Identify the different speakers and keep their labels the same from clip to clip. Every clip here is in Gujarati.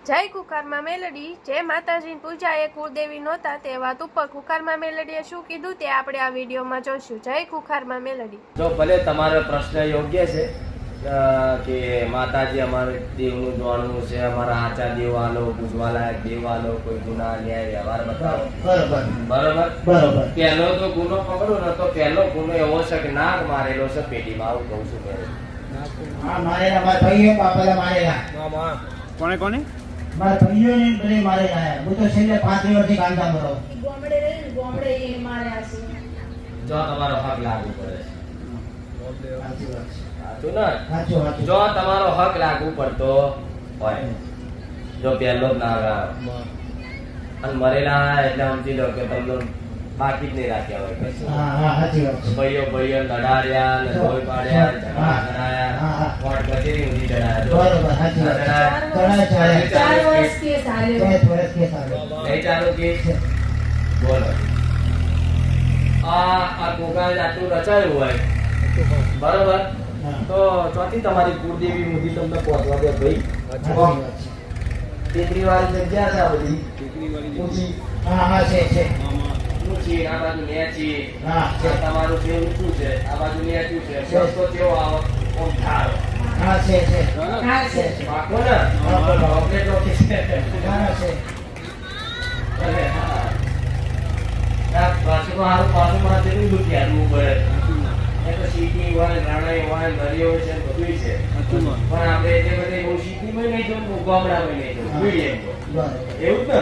Speaker 1: જય કુકારમાં મેલડી જે માતાજીની પૂજા એ કુળદેવી નહોતા તે વાત ઉપર કુકારમાં મેલડીએ શું કીધું તે આપણે આ વિડીયોમાં જોશું. જય કુકારમાં મેલડી.
Speaker 2: જો ભલે તમારો પ્રશ્ન યોગ્ય છે કે માતાજી અમારે દેવનું જાણવું છે, અમારા આચા દેવાલો, પૂજવા લાયક દેવાલો, કોઈ ગુના ન્યાય વ્યવહાર બતાવો. બરોબર. પહેલો તો ગુનો પકડો ને તો પહેલો ગુનો એવો છે કે નાગ મારેલો છે પેટીમાં. આવું કહું છું મેં.
Speaker 3: હા, મારેલા મારા ભાઈઓ બાપાલા મારેલા.
Speaker 2: કોને
Speaker 3: મારા ભાઈઓ ને બધે મારેલા. હું તો છેલ્લે 5 વર્ષથી ગાંધામાં રહું.
Speaker 4: ગોમડે એને માર્યા છે.
Speaker 2: જો તમારો હક લાગુ પડે છે. જો તમારો હક લાગુ પડતો હોય, જો પહેલો જ નાગ અને મરેલા એટલે સમજી લો કે તમને બાકી જ નહીં રાખ્યા હોય. ભાઈઓ લડાડ્યા ને ધોઈ પાડ્યા, ઝઘડા કરાયા, કોર્ટ કચેરી ઊંધી ચડાયા. બોલો આ કોકા આટલું રચાયું હોય બરોબર, તો ચોથી તમારી કુળદેવી મુદી તમને પહોંચવા દે ભાઈ. ટેકરી વાળી જગ્યા છે આ બધી ઊંચી. ઊંચી આ બાજુ નેચી. તમારું જે ઊંચું છે આ બાજુ નેચું છે. રસ્તો કેવો આવો ઓમ ધારો. પાકો ને ચોકલેટ રોકી છે. પાછું પાછું માં તેનું દુઃખી હાલવું પડે. સિટી હોય, રાણાઈ હોય, દરિયો હોય છે, બધું છે. પણ આપણે એટલે બધે બહુ સિટીમાં નહીં જોયું, ગામડામાં નહીં જોયું. એવું ને?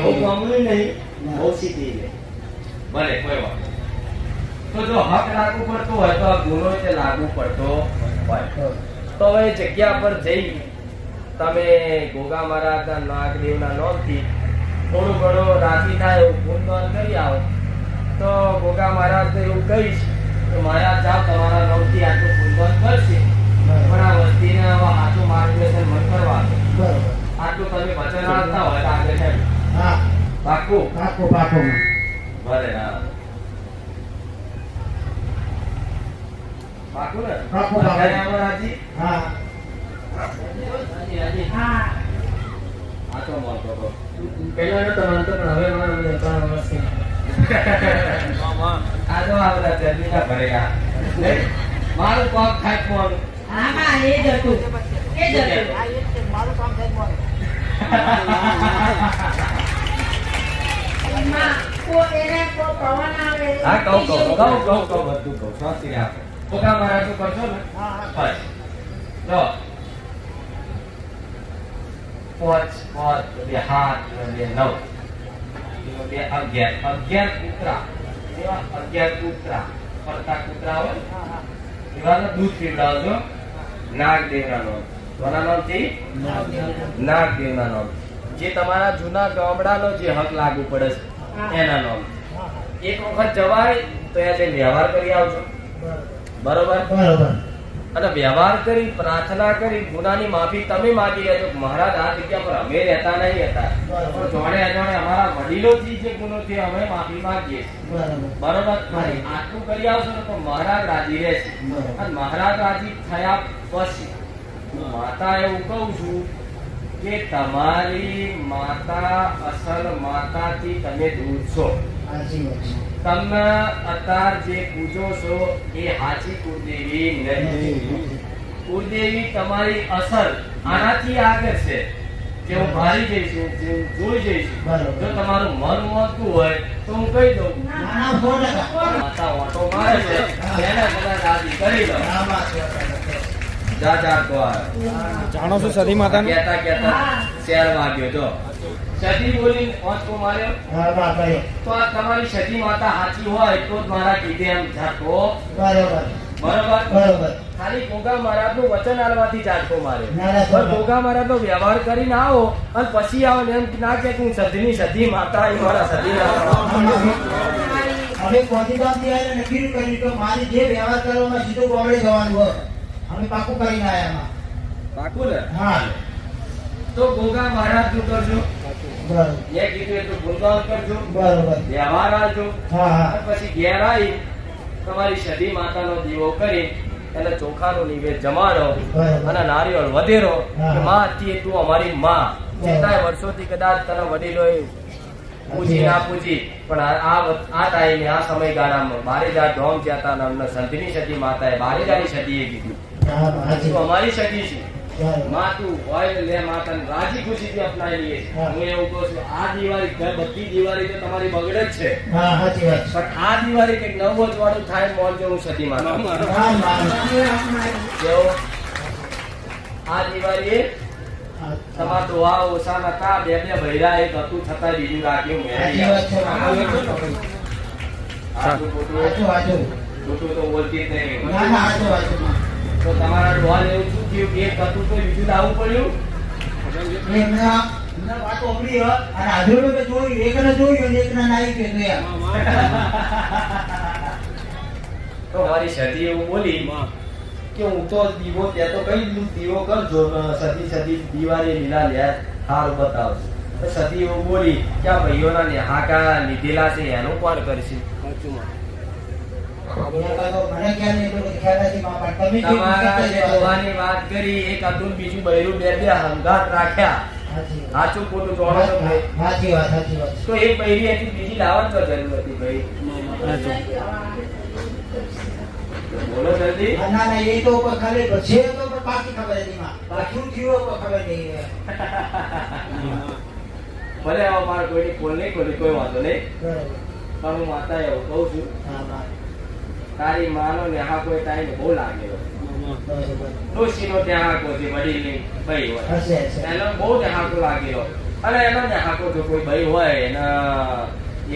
Speaker 2: બહુ ગામડું નહીં, બહુ સિટી નહીં. ભલે કોઈ વાત. તો જો હક લાગુ પડતો હોય તો આ ગુનો તે લાગુ પડતો હોય. તો હવે જગ્યા પર જઈ તમે ગોગા મહારાજના નાગદેવના નામથી થોડું ઘણું રાજી થાય એવું ગુણગાન કરી આવો તો ગોગા મહારાજ એવું કહીશ મહારાજ જાઓ તમારા નામથી આટલું ગુણગાન કરશે, પણ આ વસ્તીને આટલું માર્ગદર્શન મત કરવાનું. આટલું તમે વચન આપતા હોય તો આગળ છે. પાકું ભલે. હા પાકું ને? રાજી? હા તો મળતો તો પેલા તો માનતો પણ હવે મારા 3 વર્ષથી આ તો આ બધા જર્નીના ભરેલા મારું કામ થાય કોણ?
Speaker 4: હા એ જ હતું મારું કામ થાય કોણ?
Speaker 2: હા કહું બધું કહું શાંતિ આપો. પોતા મારા શું કરશો ને? હા જો 5 બે હાથ બે 9 બે 11 કૂતરા એવા 11 કૂતરા ફરતા કૂતરા હોય એવા દૂધ પીવડાવજો નાગદેવના નામ. કોના નામથી? નાગદેવના નામ. જે તમારા જૂના ગામડાનો જે હક લાગુ પડે છે એના નામ. એક વખત જવાય તો એને વ્યવહાર કરી આવજો. બરોબર. અને વ્યવહાર કરી પ્રાર્થના કરી ગુનાની માફી તમે માગી લેજો. મહારાજ આ જગ્યા પર અમે રહેતા નહીં હતા, જોડે અજાણે અમારા વડીલોથી જે ગુનો છે અમે માફી માંગીએ. બરોબર. આટલું કરી આવશો ને તો મહારાજ રાજી રહેશે. અને મહારાજ રાજી થયા પછી હું માતા એવું કહું છું કે તમારી માતા અસલ માતાથી તમે દૂર છો. તમે અત્યાર જે પૂજો છો એ હાચી કુળદેવી નહીં. કુળદેવી તમારી અસર આનાથી આગળ છે. જે હું ભારી જઈશું, જે હું જોઈ જઈશું. જો તમારું મન મોતું હોય તો હું કહી દઉં માતા ઓટો મારે છે એને કદાચ આદિ કરી દો. જાણો છો સતી માતા કેતા શેર વાગ્યો. જો સતી બોલી ઓટકો માર્યો તો આ તમારી સતી માતા સાચી હોય તો જ મારા કીધે એમ ઝાટકો. બરોબર. ખાલી ગોગા મહારાજ નું વચન આલવાથી ઝાટકો માર્યો. પણ ગોગા મહારાજ નો વ્યવહાર કરીને આવો અને પછી આવો ને એમ ના કે હું સતી માતા એ મારા સતી
Speaker 3: હવે કોંતીગામથી આવીને નક્કી કર્યું કે મારી જે વ્યવહાર કરવામાં સીધું ગામડે જવાનું હોય. અમે પાકું કરીને આયા.
Speaker 2: પાકું ને?
Speaker 3: હા.
Speaker 2: તો ગોગા મહારાજ નું કરજો. એ કીધું એટલું ગુણગાન કરજો.
Speaker 3: બરોબર.
Speaker 2: વ્યવહાર આવજો. પછી ઘેર આવી તમારી સતી માતાનો દીવો કરી એને ચોખાનો નિવેદ જમાડો અને નારિયેળ વધેરો કે માં હતી તું અમારી માં કેટલાય વર્ષોથી કદાચ તને વડીલોએ પૂછી ના પૂછી પણ આ ટાઈમે આ સમયગાળામાં બારેજા ઢોમ જ્યાં હતા અમને સંતની સતી માતાએ બારેજાની સતીએ કીધું
Speaker 3: હા, હાજી.
Speaker 2: તું અમારી સતી છે
Speaker 3: બરાબર.
Speaker 2: માં તું હોય લે માતાને રાજી ખુશીથી અપનાવી લઈએ છીએ.
Speaker 3: હા.
Speaker 2: હું એવું કહું છું આ દિવાળી બધી દિવાળી તો તમારી બગડે જ છે
Speaker 3: હા, સાચી વાત છે.
Speaker 2: પણ આ દિવાળી કંઈક નવું જ વાળું થાય મોલજો હું સતી માતા
Speaker 3: હા, માન.
Speaker 2: કેવો આ દિવાળી
Speaker 3: હા,
Speaker 2: તમારા ડોહા ઓછા નતા બે ભૈરા એક હતું છતાં બીજું રાખ્યું
Speaker 3: સાચી વાત છે.
Speaker 2: આટલું ખોટું
Speaker 3: સાચું, સાચું.
Speaker 2: ખોટું તો બોલતી જ નહીં
Speaker 3: ના, ના, સાચું, સાચું.
Speaker 2: તો તમારા ડોહા એવું શું થયું એક હતું તો બીજું લાવવું પડ્યું
Speaker 3: એમના વાતો સાંભળી હો, અને હાજરો મેં જોયું, એકને જોયું અને એકને નાઈ ગયું યાર.
Speaker 2: તો મારી સતી એવું બોલી કે હું તો દીવો ત્યાં તો કઈ દીવો કરજો સતી દિવાળી લીલા લે સારું બતાવશે તો સતી એવું બોલી કે આ ભાઈઓના નેહાકા લીધેલા છે એનું કોણ કરશે
Speaker 3: મને ખ્યાલ નહીં, એટલો બધો ખ્યાલ નથી માં, પણ તમે જે
Speaker 2: તમારા
Speaker 3: પૂછતા
Speaker 2: જે
Speaker 3: જવા દો.
Speaker 2: ડોહાની વાત કરી એક હતું બીજું બૈરું બે હંગાત રાખ્યા
Speaker 3: સાચી વાત.
Speaker 2: સાચું ખોટું જોડો તો ભાઈ.
Speaker 3: સાચી વાત, સાચી વાત.
Speaker 2: તો એક બૈરી હતી બીજી લાવવાની તો જરૂર હતી ભાઈ બોલો જલ્દી
Speaker 3: ના, ના, એ તો ઉપર ખાલી છે તો પણ પાકી ખબર હતી માં. પાછું થયું તો ખબર નહીં.
Speaker 2: ભલે આવો મારે કોઈની ખોલ નહીં ખોલી કોઈ વાંધો નહીં
Speaker 3: બરાબર.
Speaker 2: પણ હું માતા એવું કહું છું
Speaker 3: હા, હા.
Speaker 2: તારી માનો ને આ કોઈ ટાઈમ બહુ લાગેલો
Speaker 3: બરાબર.
Speaker 2: ડોશીનો ત્યાં હાકો છે વડીલની ભાઈ હોય
Speaker 3: હશે, હશે.
Speaker 2: એનો બહુ નેહાકો લાગેલો અને એનો નેહાકો જો કોઈ ભાઈ હોય એના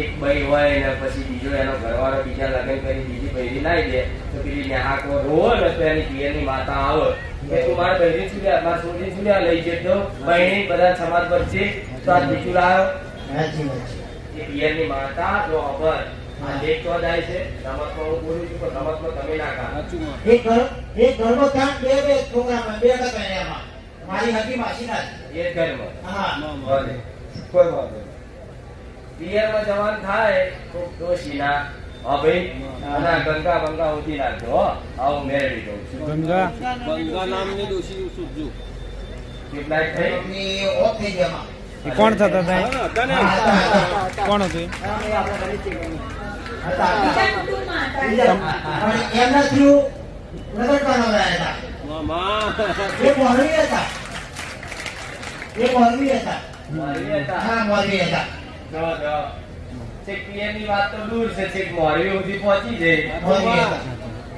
Speaker 2: એક ભાઈ હોય ને પછી બીજો એનો ઘરવાળો બીજા લગ્ન કરી બીજી બૈરી લાવી દે તો પેલી નેહાકો રોવો ને તો એની પિયરની માતા આવે કે તું મારા બૈરી છુલ્યા મારા છોકરી છુલ્યા લઈ જતો બહેની બધા સમાજ પર છે તો આ બીજું લાવ્યો
Speaker 3: સાચી વાત છે.
Speaker 2: એ પિયરની માતા જો અભર આ લેખ તો જાય છે રમતમાં હું બોલું છું પણ રમતમાં તમે ના કામ
Speaker 3: એક ઘરમાં ત્યાં બે છોકરામાં બે હતા એમાં. મારી હકી માસીના જ.
Speaker 2: એ જ ઘરમાં
Speaker 3: હા.
Speaker 2: ભલે. કોઈ વાંધો નહીં. પિયરમાં જવાન થાય તો ડોશીના હા ભાઈ અને આ ગંગા બંગા ઉધી નાખજો હો આવું મેળવી દઉં છું
Speaker 5: બંગા નામની ડોશી સુજુ
Speaker 2: કેટલાય થઈ
Speaker 3: એ ઓફ થઈ ગયા માં.
Speaker 6: એ કોણ થતા હતા
Speaker 3: હા, હતા, હતા.
Speaker 6: કોણ હતું
Speaker 3: હતા, હતા. બીજા. પણ એમના થ્રુ નગરપાલિકા રહ્યા હતા.
Speaker 5: મામા
Speaker 3: એ મોરબી હતા. એ મોરબી હતા.
Speaker 2: મોરબી હતા.
Speaker 3: હા, મોરબી હતા.
Speaker 2: જો છેક પિયરની વાત તો દૂર છે છેક મોરબી સુધી પહોંચી જાય
Speaker 3: મોરબી હતા.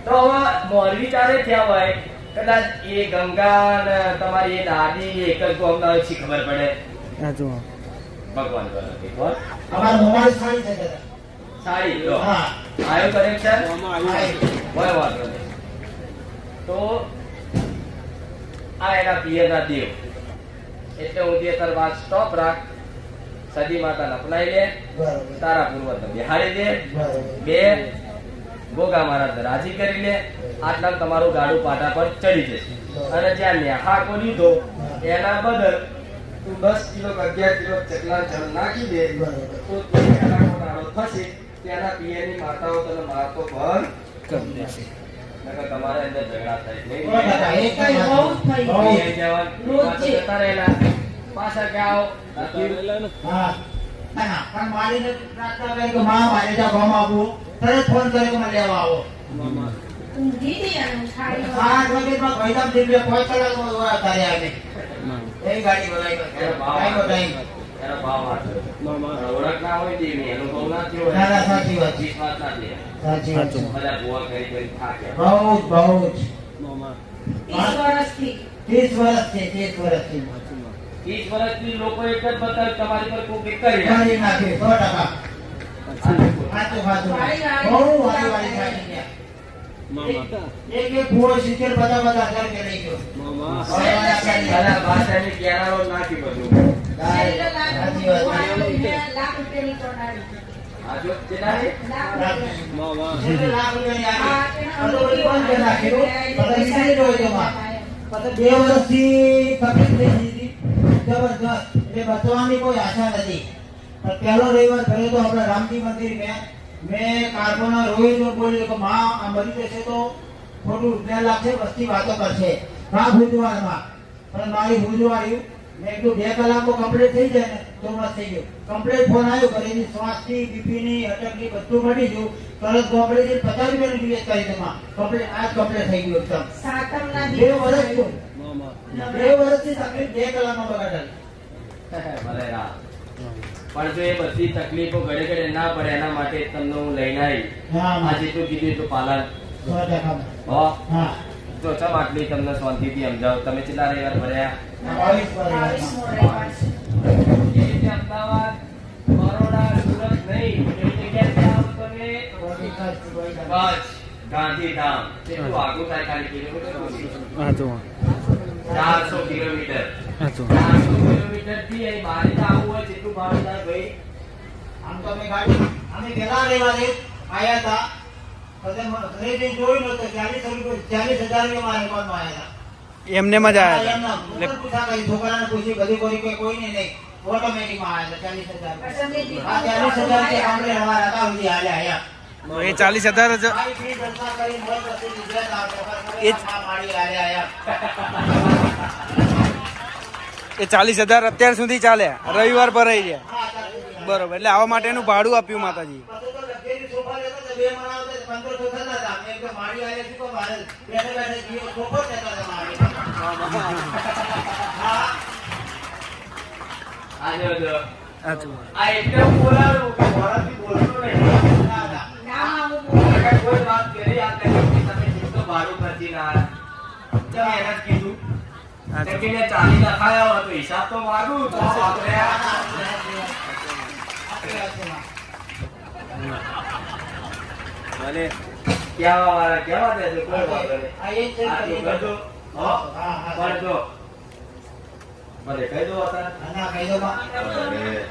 Speaker 2: તો હવે મોરબી તારે થયા હોય કદાચ એ ગંગા ને તમારી એ દાદી એક જ ગોમના હોય શી ખબર પડે
Speaker 6: હા જુઓ
Speaker 2: ભગવાન કરે બોલ
Speaker 3: અમારા મોબાઈલ સારી થઈ ગયા.
Speaker 2: સારી લો
Speaker 3: હા.
Speaker 2: આવ્યો કનેક્શન
Speaker 5: મામા આવ્યું
Speaker 2: કોઈ વાંધો નહીં તો આ એના પિયરના દેવ એટલે હું જે તાર વાત સ્ટોપ રાખ સદી માતાને અપનાવી લે
Speaker 3: બરાબર.
Speaker 2: તારા પૂર્વજને બિહારી દે
Speaker 3: બરાબર.
Speaker 2: બે ગોગા મહારાજને રાજી કરી લે આટલા તમારું ગાડું પાટા પર ચડી જશે અને જ્યાં નેહાકો લીધો એના બદલ તું 10 કિલો કે 11 કિલો ચકલા જળ નાખી દે
Speaker 3: બરાબર.
Speaker 2: તો તેનાનો દાડો થશે તેના પિયરની માતાઓ તને મારતો બંધ કરી દેશે નકર તમારે અંદર ઝઘડા થાય નહીં
Speaker 3: બરાબર. એક જ બહુ થઈ ગયું.
Speaker 2: પિયર જવાન પાછા જતા રહેલા પાછા કે આવો
Speaker 3: હા. ના, પણ મારીને પ્રાર્થના કરી કે માં મારે ત્યાં ગામમાં આવવું. તરત ફોન કરે કે મને લેવા આવો.
Speaker 5: મામા
Speaker 3: 8 વાગ્યામાં ભાઈધામ જઈને 5 કલાકમાં દોરા તારે આવે. એ ગાડી બોલાવી
Speaker 2: એનો ભાવ
Speaker 3: ટાઈમ ટાઈમ.
Speaker 2: એનો ભાવ વાંચો
Speaker 5: મામા
Speaker 2: ઓળખ ના હોય દેવી અનુભવ ના થયો
Speaker 3: ના, ના, સાચી વાત છે.
Speaker 2: વિશ્વાસ ના દે
Speaker 3: સાચી વાત છે.
Speaker 2: બધા ભૂવા કરી કરી થાક્યા
Speaker 3: બહુ જ, બહુ જ.
Speaker 5: મામા
Speaker 3: 30 વર્ષથી 30 વર્ષથી
Speaker 2: 30 વર્ષથી લોકો એક જ બતાવે તમારી પર કોઈ એક કરી
Speaker 3: કરી નાખ્યું 100%. સાચું, સાચું. બહુ વાળી થાય છે.
Speaker 5: મામા
Speaker 3: એક ભૂવો 70 બધા હજાર કે લઈ ગયો.
Speaker 5: મામા
Speaker 2: દાદા ભાષાની ક્યારાઓ નાખી બધું
Speaker 3: સાચી વાત છે.
Speaker 2: આ જો કેટલા છે?
Speaker 5: મામા
Speaker 3: 70 લાખ રૂપિયાની આવી. બધું બંધ કરી નાખ્યું. બધા વિચારી રહ્યો છે માં. પછી 2 વર્ષથી તકલીફ થઈ ગઈ હતી. જબરજસ્ત. એટલે બચવાની કોઈ આશા નથી. પણ પહેલો રવિવાર થયો તો આપણે રામજી મંદિર મેં કારકોના રોહિત બોલ્યો કે માં આ મરી જશે તો ખોટું રૂપિયા લાગશે વસ્તી વાતો કરશે કા ભૂજવાડમાં પણ મારી ભૂજવાડ્યું મેં કીધું 2 કલાકમાં કમ્પ્લીટ થઈ જાય ને તો મસ્ત થઈ ગયું. કમ્પ્લીટ ફોન આવ્યો ઘરે એની શ્વાસની બીપીની અટકની બધું મળી ગયું. તરત ગોપડી 50 રૂપિયાની ટીવી કરી તેમાં કમ્પ્લીટ આ કમ્પ્લીટ થઈ ગયું એકદમ.
Speaker 4: સાતમના
Speaker 3: 2 વર્ષ થયું.
Speaker 5: મામા
Speaker 3: 2 વર્ષથી તકલીફ 2 કલાકમાં બગાડેલી.
Speaker 2: ભલે રામ. પણ જો એ બધી તકલીફો ઘડે ઘડે ના પડે એના માટે તમને હું લઈને આવી.
Speaker 3: હા
Speaker 2: આ જેટલું કીધું એટલું પાલન
Speaker 3: 100%.
Speaker 2: હો.
Speaker 3: હા
Speaker 2: જો ચમ આટલી તમને શાંતિથી સમજાવો. તમે કેટલા રવિવાર ભર્યા?
Speaker 3: 22
Speaker 2: એ રીતે અમદાવાદ, બરોડા, સુરત નહીં, એ જગ્યાએ આવો તમે કચ્છ, ગાંધીધામ. કેટલું આગું થાય ખાલી કિલોમીટર? 400 કિલોમીટર. 400 કિલોમીટર થી અહીં બહાર આવવું હોય જેટલું ભાડું થાય ભાઈ?
Speaker 3: આમ તો અમે પેલા રવિવારે આયા હતા. ઘરેથી જોયું નહોતું. 40,000 રૂપિયા મારા એકાઉન્ટમાં આયા હતા.
Speaker 6: એમને મજા
Speaker 3: હા,
Speaker 6: આવે
Speaker 3: એમના. વગર પૂછા કરી, છોકરાને પૂછી બધી કોઈને નહીં. ઓટોમેટિકમાં આયા હતા 40,000. હા, 40,000 કે આપણે અમારા હતા સુધી હાલ્યા આયા.
Speaker 6: એ 40,000 જ
Speaker 3: ભાઈ ફી જલસા કરી મોજ મસ્તી ગુજરાત આવતો.
Speaker 6: એ જ-
Speaker 3: માડી હાલ્યા આયા.
Speaker 6: એ 40,000 અત્યાર સુધી ચાલે રવિવાર પર રહી ગયા
Speaker 3: હા, ચાલુ.
Speaker 6: બરોબર એટલે આવા માટેનું ભાડું આપ્યું માતાજી
Speaker 3: પછી તો લક્ઝરી સોફા લેતા હતા, 2 માણસ હતા, 1500 થતા હતા. મેં કીધું માડી આયા શું કહો બહાર બેઠે બેઠે જીવો સોફો જ લેતા હતા માડી. હા.
Speaker 2: આ જો જો.
Speaker 6: સાચું
Speaker 2: આ એટલે હું બોલાવું કે મોરાથી બોલતો નહીં.
Speaker 3: ના, ના.
Speaker 2: અગર કોઈ વાત કરી આ તકલીફની તમે જેટલું ભાડું ખર્ચી ના આવ્યા. ચમ એને જ કીધું. કેમ કે મેં 40 લખાયા હોય તો હિસાબ તો માગું તો આપણે ભલે કહેવા વાળા કહેવા દેજો કોઈ વાંધો નહીં.
Speaker 3: આ એ જ છે
Speaker 2: આ તો
Speaker 3: કે
Speaker 2: કરજો. હો? પણ જો ભલે કહી દો અત્યારે.
Speaker 3: ના કહી દો બા.
Speaker 2: ભલે.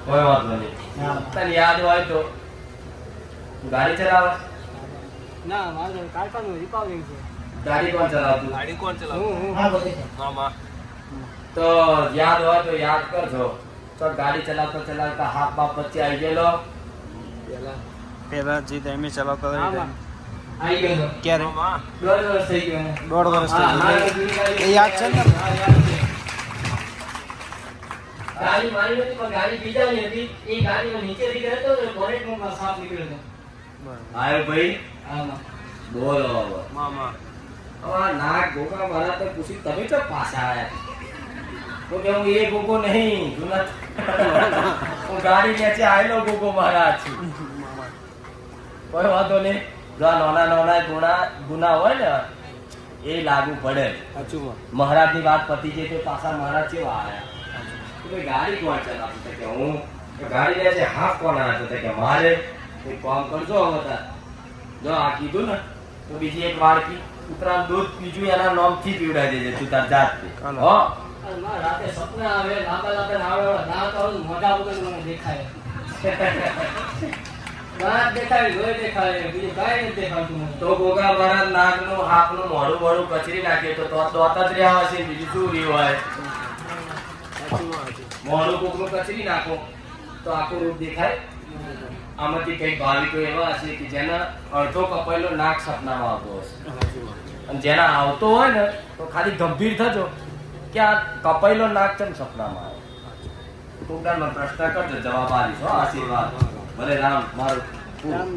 Speaker 2: કોઈ વાંધો નહીં.
Speaker 3: હા.
Speaker 2: તને યાદ હોય તો તું ગાડી ચલાવે?
Speaker 5: ના મારે કારખાનું રિપાવરિંગ છે
Speaker 2: ગાડી કોણ ચલાવતું?
Speaker 5: ગાડી કોણ ચલાવે
Speaker 3: હા, બધું છે.
Speaker 5: મામા
Speaker 2: તો યાદ હોય તો યાદ કરજો. તો ગાડી ચલાવતા ચલાવતા હાથ બાપ વચ્ચે આવી ગયેલો.
Speaker 5: પેલા
Speaker 6: પેલા જે ટાઈમે ચલાવતા હતા એ
Speaker 5: આમાં.
Speaker 6: time.
Speaker 2: આવી ગયેલો.
Speaker 6: ક્યારે
Speaker 5: મામા
Speaker 2: 1.5 વર્ષ થઈ ગયો એને.
Speaker 6: 1.5 વર્ષ થઈ
Speaker 2: હા,
Speaker 6: ગયું.
Speaker 2: મારી જૂની ગાડી-
Speaker 6: એ યાદ છે ને તમને?
Speaker 2: હા, યાદ છે. ગાડી મારી નથી પણ ગાડી બીજાની હતી. એ ગાડીમાં નીચેથી ગયો હતો ને બોનેટમાં સાપ નીકળ્યો હતો. આયો ભાઈ. બોલો હવે.
Speaker 5: મામા
Speaker 2: હવે આ નાક ગોગા મારા તો પૂછી તમે તો પાછા આયા. તો કે હું એ ગોગો નહીં જૂના હું ગાડી નીચે આવેલો ગોગો મારા છું. કોઈ વાંધો નહીં. જો આ નાના નાના ગુના હોય ને એ લાગુ પડે.
Speaker 5: સાચું
Speaker 2: મહારાજની વાત પતી છે તો પાછા મહારાજ કેવા આયા? તો ભાઈ ગાડી કોણ ચલાવતું? તો કે હું. તો ગાડી લે છે હાફ કોણ આવ્યો? તો કે મારે. કોઈ કામ કરજો હવે તાર. જો આ કીધું ને તો બીજી એક વાડકી કૂતરાનું દૂધ બીજું એના નામથી પીવડાવી દેજે તું તાર જાતથી.
Speaker 6: હાલો.
Speaker 2: હો.
Speaker 5: રાતે સપના આવે લાંબા લાંબા આવે દાંત આવે મોઢા વગર મને દેખાય દાંત દેખાય લોહી દેખાય બીજું કાંઈ નથી દેખાતું મને
Speaker 2: તો ગોગા મહારાજ નાકનું હાથનું મોઢું મોઢું કચરી નાખે તો દોત જ રહ્યા હશે બીજું શું રહ્યું હોય? મોઢું કોકનું કચરી નાખો તો આખું રૂપ દેખાય. આમાંથી કઈ ભાવિકો એવા હશે કે જેના અડધો કપાયેલો નાક સપનામાં આવતો હશે અને જેના આવતો હોય ને તો ખાલી ગંભીર થજો કે આ કપાયેલો નાક કેમ સપનામાં આવે. કોકડાનો પ્રશ્ન કરજો જવાબ આપીશ. હો, આશીર્વાદ. ભલે રામ મારું પૂરું.